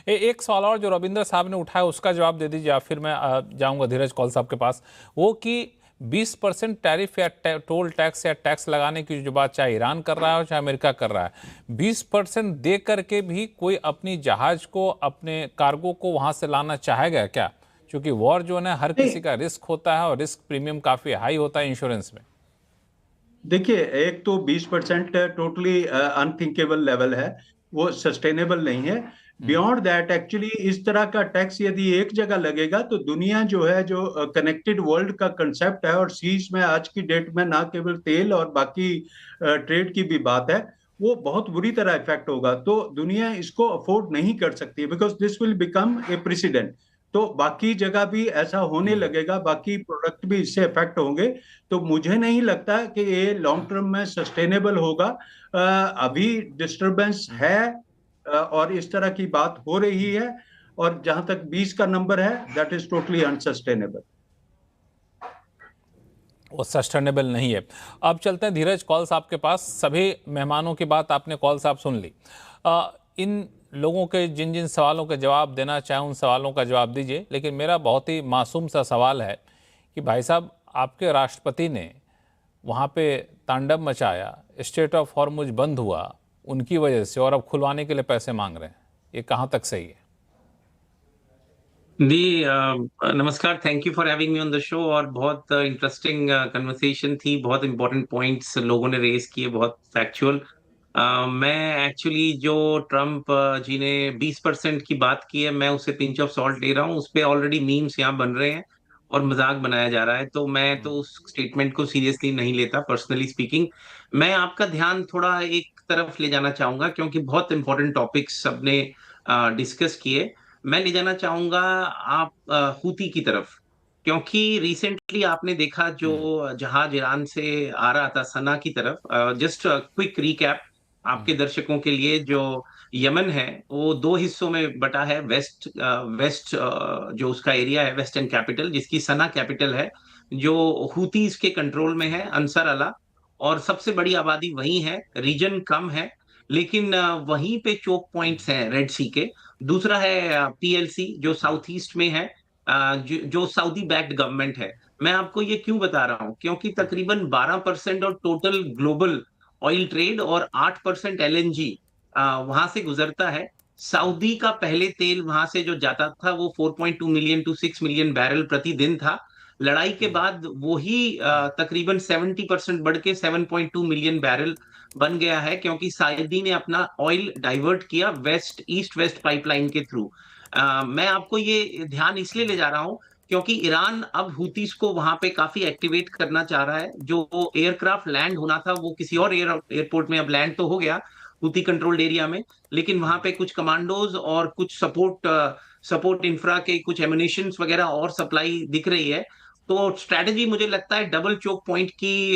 एक सवाल और जो रविंद्र साहब ने उठाया उसका जवाब दे दीजिए, फिर मैं जाऊंगा धीरज कौल साहब के पास। वो कि 20% टैरिफ या टोल टैक्स या टैक्स लगाने की जो बात चाहे ईरान कर रहा है चाहे अमेरिका कर रहा है, 20% दे करके भी कोई अपनी जहाज को, अपने कार्गो को वहां से लाना चाहेगा क्या? क्योंकि वॉर जो है हर नहीं, किसी का रिस्क होता है और रिस्क प्रीमियम काफी हाई होता है इंश्योरेंस में। देखिए, एक तो 20% टोटली अनथिंकेबल लेवल है, वो सस्टेनेबल नहीं है। बियॉन्ड दैट एक्चुअली इस तरह का टैक्स यदि एक जगह लगेगा तो दुनिया जो है, जो कनेक्टेड वर्ल्ड का कंसेप्ट है, और सीज में आज की डेट में ना केवल तेल और बाकी ट्रेड की भी बात है, वो बहुत बुरी तरह इफेक्ट होगा। तो दुनिया इसको अफोर्ड नहीं कर सकती, because this will become a president. तो बाकी जगह भी ऐसा होने लगेगा, बाकी प्रोडक्ट भी इससे इफेक्ट होंगे। तो मुझे नहीं लगता कि ये लॉन्ग टर्म में सस्टेनेबल होगा। अभी डिस्टरबेंस है, और इस तरह की बात हो रही है, और जहां तक 20 का नंबर है, दैट इज टोटली अनसस्टेनेबल। वो सस्टेनेबल नहीं है। अब चलते हैं धीरज कौल साहब के पास। सभी मेहमानों की बात आपने कौल साहब सुन ली। इन लोगों के जिन जिन सवालों के जवाब देना चाहें उन सवालों का जवाब दीजिए, लेकिन मेरा बहुत ही मासूम सा सवाल है कि भाई साहब, आपके राष्ट्रपति ने वहाँ पे तांडव मचाया, स्टेट ऑफ हॉर्मुज बंद हुआ उनकी वजह से, और अब खुलवाने के लिए पैसे मांग रहे हैं। ये कहाँ तक सही है? जी नमस्कार। Thank you for having me on the show. और बहुत इंटरेस्टिंग कन्वर्सेशन थी। बहुत इंपॉर्टेंट पॉइंट्स लोगों ने रेज किए, बहुत फैक्चुअल। मैं एक्चुअली जो ट्रम्प जी ने 20% की बात की है, मैं उसे पिंच ऑफ सॉल्ट ले रहा हूँ। उस पे ऑलरेडी मीम्स यहाँ बन रहे हैं और मजाक बनाया जा रहा है, तो मैं तो उस स्टेटमेंट को सीरियसली नहीं लेता, पर्सनली स्पीकिंग। मैं आपका ध्यान थोड़ा एक तरफ ले जाना चाहूंगा, क्योंकि बहुत इंपॉर्टेंट टॉपिक्स सबने डिस्कस किए। मैं ले जाना चाहूंगा आप हूती की तरफ, क्योंकि रिसेंटली आपने देखा जो जहाज ईरान से आ रहा था सना की तरफ। जस्ट क्विक रिकैप आपके दर्शकों के लिए, जो यमन है वो दो हिस्सों में बटा है। वेस्ट जो उसका एरिया है, वेस्टर्न कैपिटल जिसकी सना कैपिटल है, जो हूतीज के कंट्रोल में है, अंसर अल्लाह। और सबसे बड़ी आबादी वही है, रीजन कम है, लेकिन वहीं पे चोक पॉइंट्स हैं रेड सी के। दूसरा है पीएलसी जो साउथ ईस्ट में है, जो सऊदी बैक्ड गवर्नमेंट है। मैं आपको ये क्यों बता रहा हूं, क्योंकि तकरीबन 12% और टोटल ग्लोबल ऑयल ट्रेड और 8% एलएनजी वहां से गुजरता है। सऊदी का पहले तेल वहां से जो जाता था वो 4.2 मिलियन टू 6 मिलियन बैरल प्रतिदिन था। लड़ाई के बाद वो ही तकरीबन 70% बढ़ के 7.2 मिलियन बैरल बन गया है, क्योंकि सऊदी ने अपना ऑयल डाइवर्ट किया वेस्ट ईस्ट वेस्ट पाइपलाइन के थ्रू। मैं आपको ये ध्यान इसलिए ले जा रहा हूं, क्योंकि ईरान अब हूतीस को वहां पे काफी एक्टिवेट करना चाह रहा है। जो एयरक्राफ्ट लैंड होना था वो किसी और एयरपोर्ट में अब लैंड तो हो गया, हूती कंट्रोल्ड एरिया में, लेकिन वहां पे कुछ कमांडोज और कुछ सपोर्ट इंफ्रा के कुछ एमुनिशन वगैरह और सप्लाई दिख रही है। तो स्ट्रैटेजी मुझे लगता है डबल चोक पॉइंट की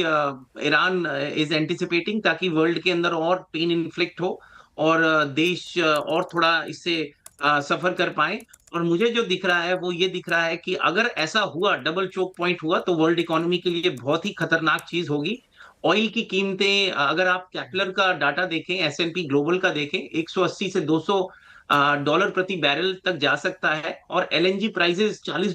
ईरान इज एंटिसिपेटिंग, ताकि वर्ल्ड के अंदर और पेन इन्फ्लिक्ट हो और देश और थोड़ा इससे सफर कर पाए। और मुझे जो दिख रहा है वो ये दिख रहा है कि अगर ऐसा हुआ, डबल चोक पॉइंट हुआ, तो वर्ल्ड इकोनॉमी के लिए बहुत ही खतरनाक चीज होगी। ऑयल की कीमतें, अगर आप कैपलर का डाटा देखें, एसएनपी ग्लोबल का देखें, 180 से 200 डॉलर प्रति बैरल तक जा सकता है। और एलएनजी प्राइसेस $40,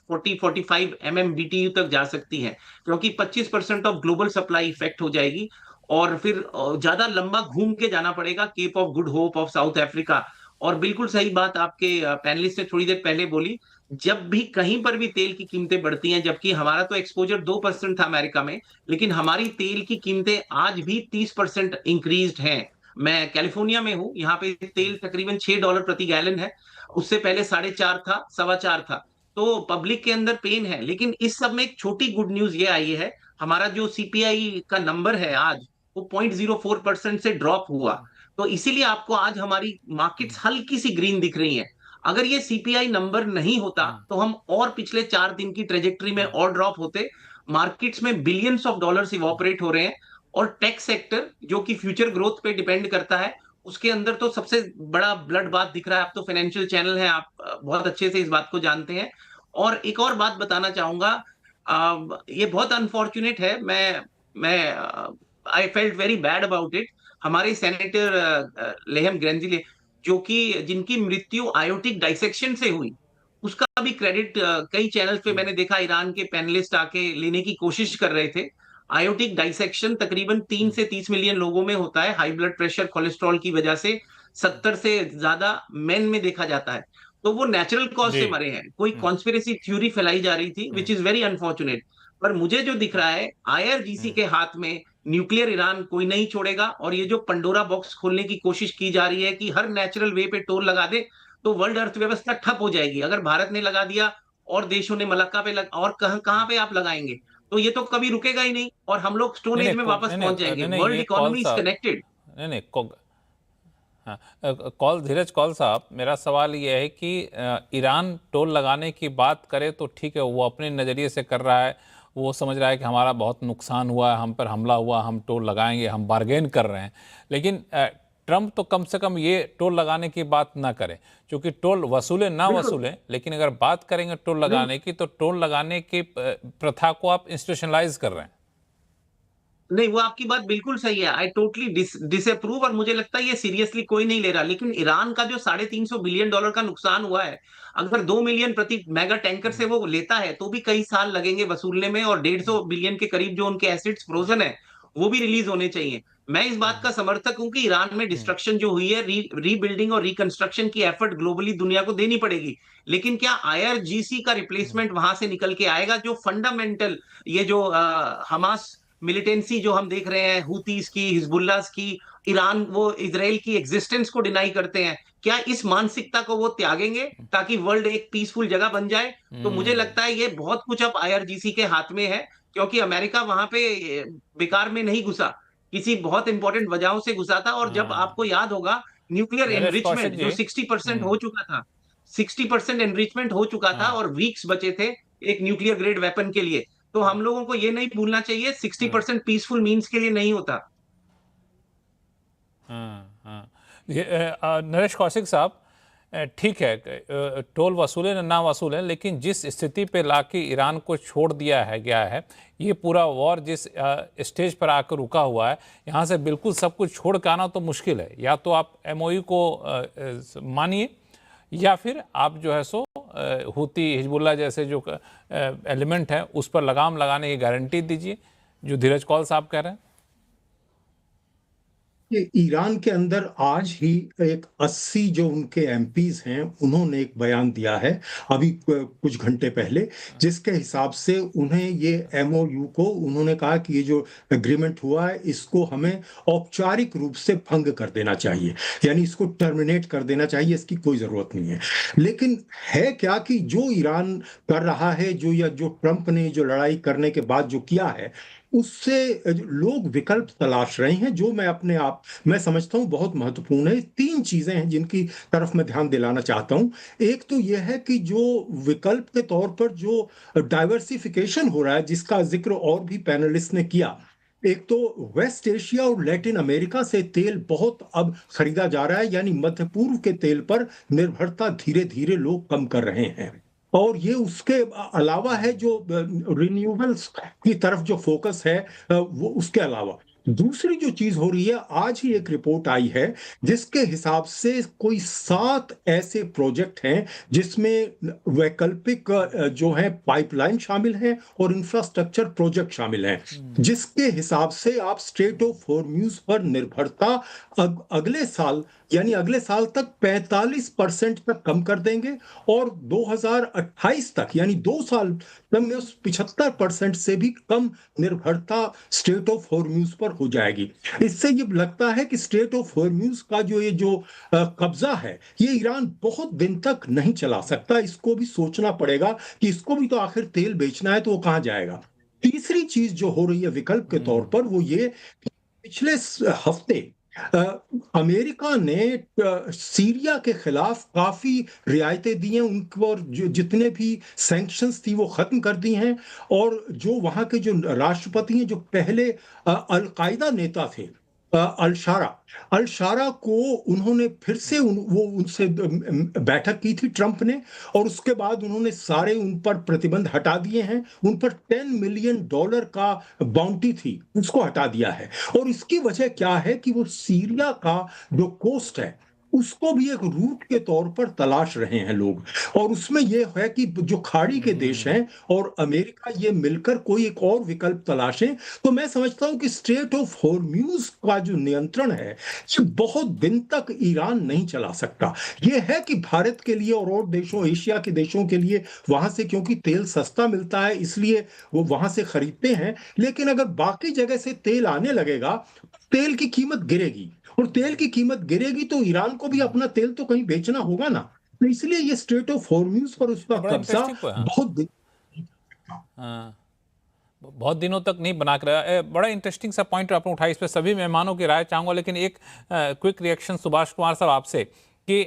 40-45 MMBTU तक जा सकती हैं, क्योंकि 25% ऑफ ग्लोबल सप्लाई इफेक्ट हो जाएगी। और फिर ज्यादा लंबा घूम के जाना पड़ेगा, Cape of Good Hope of South Africa. और बिल्कुल सही बात आपके पैनलिस्ट ने थोड़ी देर पहले बोली, जब भी कहीं पर भी तेल की कीमतें बढ़ती हैं, जबकि हमारा तो एक्सपोजर 2% था अमेरिका में, लेकिन हमारी तेल की कीमतें आज भी 30% इंक्रीज हैं। मैं कैलिफोर्निया में हूं, यहाँ पे तेल तकरीबन $6 प्रति गैलन है। उससे पहले 4.5 था, 4.25 था। तो पब्लिक के अंदर पेन है। लेकिन इस सब में एक छोटी गुड न्यूज ये आई है, हमारा जो सीपीआई का नंबर है आज, वो 0.04% से ड्रॉप हुआ। तो इसीलिए आपको आज हमारी मार्केट्स हल्की सी ग्रीन दिख रही हैं। अगर ये सीपीआई नंबर नहीं होता तो हम और पिछले 4 दिन की ट्रेजेक्टरी में और ड्रॉप होते। मार्केट्स में बिलियंस ऑफ डॉलर्स इवॉपरेट हो रहे हैं। और टेक सेक्टर जो कि फ्यूचर ग्रोथ पे डिपेंड करता है, उसके अंदर तो सबसे बड़ा ब्लड बात दिख रहा है। आप तो फाइनेंशियल चैनल है, आप बहुत अच्छे से इस बात को जानते हैं। और एक और बात बताना चाहूंगा, ये बहुत अनफॉर्चुनेट है। मैं I felt very bad about it. हमारे सेनेटर लेहम ग्रेंजिले जो कि जिनकी मृत्यु आयोटिक डाइसेक्शन से हुई, उसका भी क्रेडिट कई चैनल्स पे मैंने देखा, ईरान के पैनलिस्ट आके लेने की कोशिश कर रहे थे। आयोटिक डाइसेक्शन तकरीबन 3 से 30 मिलियन लोगों में होता है, हाई ब्लड प्रेशर, कोलेस्ट्रॉल की वजह से 70 से ज्यादा मेन में देखा जाता है। तो वो नेचुरल कॉज जी। से मरे हैं। कोई कॉन्स्पिरेसी थ्योरी फैलाई जा रही थी, विच इज वेरी अनफॉर्चुनेट। पर मुझे जो दिख रहा है, आईआरजीसी के हाथ में न्यूक्लियर ईरान कोई नहीं छोड़ेगा। और ये जो पंडोरा बॉक्स खोलने की कोशिश की जा रही है कि हर नेचुरल वे पे टोल लगा दे, तो वर्ल्ड अर्थव्यवस्था ठप हो जाएगी। अगर भारत ने लगा दिया और देशों ने मलक्का पे और कहां कहां पे आप लगाएंगे, तो ये तो कभी रुकेगा ही नहीं और हम लोग स्टोन नहीं एज नहीं में वापस नहीं पहुंच नहीं जाएंगे। नहीं नहीं, वर्ल्ड ये कॉल इकोनॉमी इज साहब, कनेक्टेड। नहीं नहीं हाँ, कॉल धीरज कॉल साहब, मेरा सवाल ये है कि ईरान टोल लगाने की बात करे तो ठीक है, वो अपने नज़रिए से कर रहा है, वो समझ रहा है कि हमारा बहुत नुकसान हुआ है, हम पर हमला हुआ, हम टोल लगाएंगे, हम बार्गेन कर रहे हैं। लेकिन ट्रंप तो कम से कम ये टोल लगाने की बात ना करें, क्योंकि टोल वसूलें ना बिल्कुल। वसूलें, लेकिन अगर बात करेंगे टोल लगाने की, तो टोल लगाने की प्रथा को आप इंस्टीट्यूशनलाइज कर रहे हैं। नहीं, वो आपकी बात बिल्कुल सही है। I totally disapprove. और मुझे लगता है ये सीरियसली कोई नहीं ले रहा। लेकिन ईरान का जो $350 बिलियन का नुकसान हुआ है, अगर 2 मिलियन प्रति मेगा टैंकर से वो लेता है, तो भी कई साल लगेंगे वसूलने में। और 150 बिलियन के करीब जो उनके एसेट्स फ्रोजन है, वो भी रिलीज होने चाहिए। मैं इस बात का समर्थक हूं कि ईरान में डिस्ट्रक्शन जो हुई है, रीबिल्डिंग और रिकंस्ट्रक्शन की एफर्ट ग्लोबली दुनिया को देनी पड़ेगी। लेकिन क्या आईआरजीसी का रिप्लेसमेंट वहां से निकल के आएगा? जो फंडामेंटल, ये जो हमास मिलिटेंसी जो हम देख रहे हैं, हुतीस की, हिजबुल्लाह की, ईरान वो इजराइल की एग्जिस्टेंस को डिनाई करते हैं, क्या इस मानसिकता को वो त्यागेंगे ताकि वर्ल्ड एक पीसफुल जगह बन जाए? तो मुझे लगता है ये बहुत कुछ अब आईआरजीसी के हाथ में है, क्योंकि अमेरिका वहां पे बेकार में नहीं घुसा, किसी बहुत इंपॉर्टेंट वजहों से घुसा था। और जब हाँ, आपको याद होगा, न्यूक्लियर नरेश कौशिक एनरिचमेंट जो जी। 60% हो चुका था, 60% एनरिचमेंट हो चुका था हाँ और वीक्स बचे थे एक न्यूक्लियर ग्रेड वेपन के लिए। तो हम लोगों को ये नहीं भूलना चाहिए, 60% पीसफुल मीन्स के लिए नहीं होता। हाँ हाँ। ये नरेश कौशिक साहब, ठीक है, टोल वसूलें ना वसूलें, लेकिन जिस स्थिति पे लाके ईरान को छोड़ दिया है गया है, ये पूरा वॉर जिस स्टेज पर आकर रुका हुआ है, यहाँ से बिल्कुल सब कुछ छोड़ के आना तो मुश्किल है। या तो आप एमओयू को मानिए, या फिर आप जो है सो हुती, हिजबुल्लाह जैसे जो एलिमेंट है उस पर लगाम लगाने की गारंटी दीजिए, जो धीरज कौल साहब कह रहे हैं। ये ईरान के अंदर आज ही एक 80 जो उनके एमपीज हैं, उन्होंने एक बयान दिया है अभी कुछ घंटे पहले, जिसके हिसाब से उन्हें ये एमओयू को, उन्होंने कहा कि ये जो एग्रीमेंट हुआ है इसको हमें औपचारिक रूप से भंग कर देना चाहिए, यानी इसको टर्मिनेट कर देना चाहिए, इसकी कोई जरूरत नहीं है। लेकिन है क्या कि जो ईरान कर रहा है, जो या जो ट्रंप ने जो लड़ाई करने के बाद जो किया है, उससे लोग विकल्प तलाश रहे हैं, जो मैं समझता हूं बहुत महत्वपूर्ण है। 3 चीजें हैं जिनकी तरफ मैं ध्यान दिलाना चाहता हूं। एक तो यह है कि जो विकल्प के तौर पर जो डाइवर्सिफिकेशन हो रहा है, जिसका जिक्र और भी पैनलिस्ट ने किया, एक तो वेस्ट एशिया और लैटिन अमेरिका से तेल बहुत अब खरीदा जा रहा है, यानी मध्य पूर्व के तेल पर निर्भरता धीरे धीरे लोग कम कर रहे हैं। और ये उसके अलावा है जो रिन्यूएबल्स की तरफ जो फोकस है, वो उसके अलावा दूसरी जो चीज हो रही है, आज ही एक रिपोर्ट आई है जिसके हिसाब से कोई 7 ऐसे प्रोजेक्ट हैं जिसमें वैकल्पिक जो है पाइपलाइन शामिल है और इंफ्रास्ट्रक्चर प्रोजेक्ट शामिल हैं, जिसके हिसाब से आप स्ट्रेट ऑफ हॉर्मुज पर निर्भरता अगले साल, यानी अगले साल तक 45% तक कम कर देंगे, और 2028 तक, यानी 2 साल तक में उस 75% से भी कम निर्भरता स्ट्रेट ऑफ हॉर्मुज पर हो जाएगी। इससे ये लगता है कि स्ट्रेट ऑफ हॉर्मुज का जो कब्जा है, ये ईरान बहुत दिन तक नहीं चला सकता। इसको भी सोचना पड़ेगा कि इसको भी तो आखिर तेल बेचना है, तो वो कहां जाएगा। तीसरी चीज जो हो रही है विकल्प के तौर पर, वो ये कि पिछले हफ्ते अमेरिका ने सीरिया के खिलाफ काफी रियायतें दी हैं, उनको और जो जितने भी सैंक्शंस थी वो खत्म कर दी हैं। और जो वहां के जो राष्ट्रपति हैं, जो पहले अलकायदा नेता थे, अल शारा को उन्होंने फिर से उनसे बैठक की थी ट्रंप ने, और उसके बाद उन्होंने सारे उन पर प्रतिबंध हटा दिए हैं। उन पर $10 मिलियन का बाउंटी थी, उसको हटा दिया है। और इसकी वजह क्या है कि वो सीरिया का जो कोस्ट है, उसको भी एक रूट के तौर पर तलाश रहे हैं लोग। और उसमें ये है कि जो खाड़ी के देश हैं और अमेरिका ये मिलकर कोई एक और विकल्प तलाशें, तो मैं समझता हूं कि स्ट्रेट ऑफ हॉर्म्यूज का जो नियंत्रण है ये बहुत दिन तक ईरान नहीं चला सकता। ये है कि भारत के लिए और देशों, एशिया के देशों के लिए वहां से क्योंकि तेल सस्ता मिलता है इसलिए वो वहां से खरीदते हैं, लेकिन अगर बाकी जगह से तेल आने लगेगा तेल की कीमत गिरेगी, और तेल की कीमत गिरेगी तो ईरान को भी अपना तेल तो कहीं बेचना होगा ना। तो इसलिए ये स्ट्रेट ऑफ हॉर्म्यूज पर उसका बड़ा कब्जा इंटरेस्टिंग बहुत हाँ, बहुत दिनों तक नहीं बना कर रहा। बड़ा इंटरेस्टिंग सा पॉइंट आपने उठाया, इस पर सभी मेहमानों की राय चाहूंगा, लेकिन एक क्विक रिएक्शन सुभाष कुमार साहब आपसे कि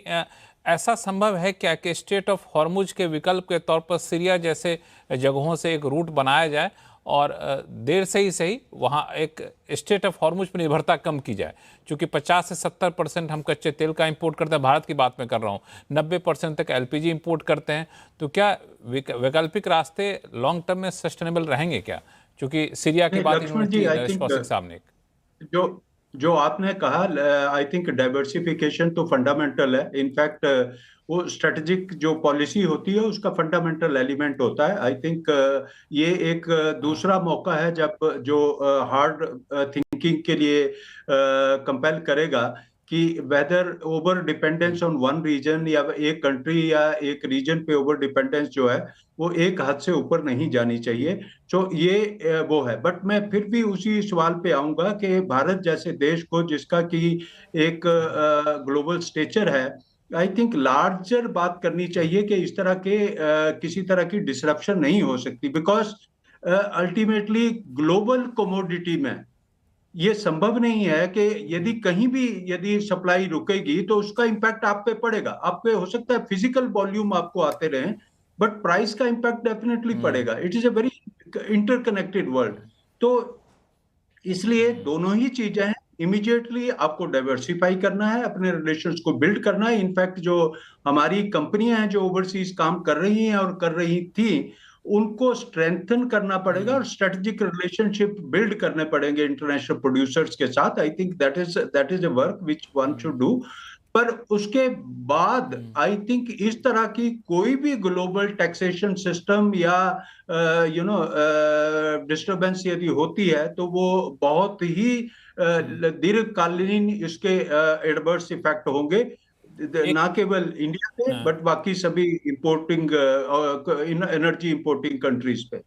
ऐसा संभव है क्या कि स्ट्रेट ऑफ हॉर्मुज के विकल्प के तौर पर सीरिया जैसे जगहों से एक रूट बनाया जाए और देर से ही सही वहाँ एक स्ट्रेट ऑफ हॉर्मुज पर निर्भरता कम की जाए, क्योंकि 50 से 70% हम कच्चे तेल का इंपोर्ट करते हैं, भारत की बात मैं कर रहा हूँ, 90% तक एलपीजी इंपोर्ट करते हैं। तो क्या वैकल्पिक रास्ते लॉन्ग टर्म में सस्टेनेबल रहेंगे क्या? क्योंकि सीरिया की बात लक्ष्मण जी, आई थिंक कौशिक साहब ने जो जो आपने कहा, आई थिंक डाइवर्सिफिकेशन तो फंडामेंटल है। इनफैक्ट वो स्ट्रेटेजिक जो पॉलिसी होती है उसका फंडामेंटल एलिमेंट होता है। आई थिंक ये एक दूसरा मौका है जब जो हार्ड थिंकिंग के लिए कंपेल करेगा कि whether over dependence on one region या एक कंट्री या एक रीजन पे ओवर डिपेंडेंस जो है वो एक हद से ऊपर नहीं जानी चाहिए। तो ये वो है। बट मैं फिर भी उसी सवाल पे आऊंगा कि भारत जैसे देश को, जिसका कि एक ग्लोबल स्टेचर है, आई थिंक लार्जर बात करनी चाहिए कि इस तरह के किसी तरह की डिसरप्शन नहीं हो सकती, बिकॉज अल्टीमेटली ग्लोबल कमोडिटी में ये संभव नहीं है कि यदि कहीं भी यदि सप्लाई रुकेगी तो उसका इम्पैक्ट आप पे पड़ेगा। आप पे हो सकता है फिजिकल वॉल्यूम आपको आते रहे, बट प्राइस का इम्पैक्ट डेफिनेटली पड़ेगा। It is a very interconnected world. तो इसलिए दोनों ही चीजें हैं। इमीडिएटली आपको डाइवर्सिफाई करना है, अपने रिलेशंस को बिल्ड करना है। इनफैक्ट जो हमारी कंपनियां हैं जो ओवरसीज काम कर रही हैं और कर रही थी, उनको स्ट्रेंथन करना पड़ेगा और स्ट्रेटेजिक रिलेशनशिप बिल्ड करने पड़ेंगे इंटरनेशनल प्रोड्यूसर्स के साथ। I think that is a work which one should do. पर उसके बाद आई थिंक इस तरह की कोई भी ग्लोबल टैक्सेशन सिस्टम या डिस्टरबेंस यदि होती है तो वो बहुत ही दीर्घकालीन इसके एडवर्स इफेक्ट होंगे, ना केवल इंडिया पे बट बाकी सभी इंपोर्टिंग एनर्जी इंपोर्टिंग कंट्रीज पे।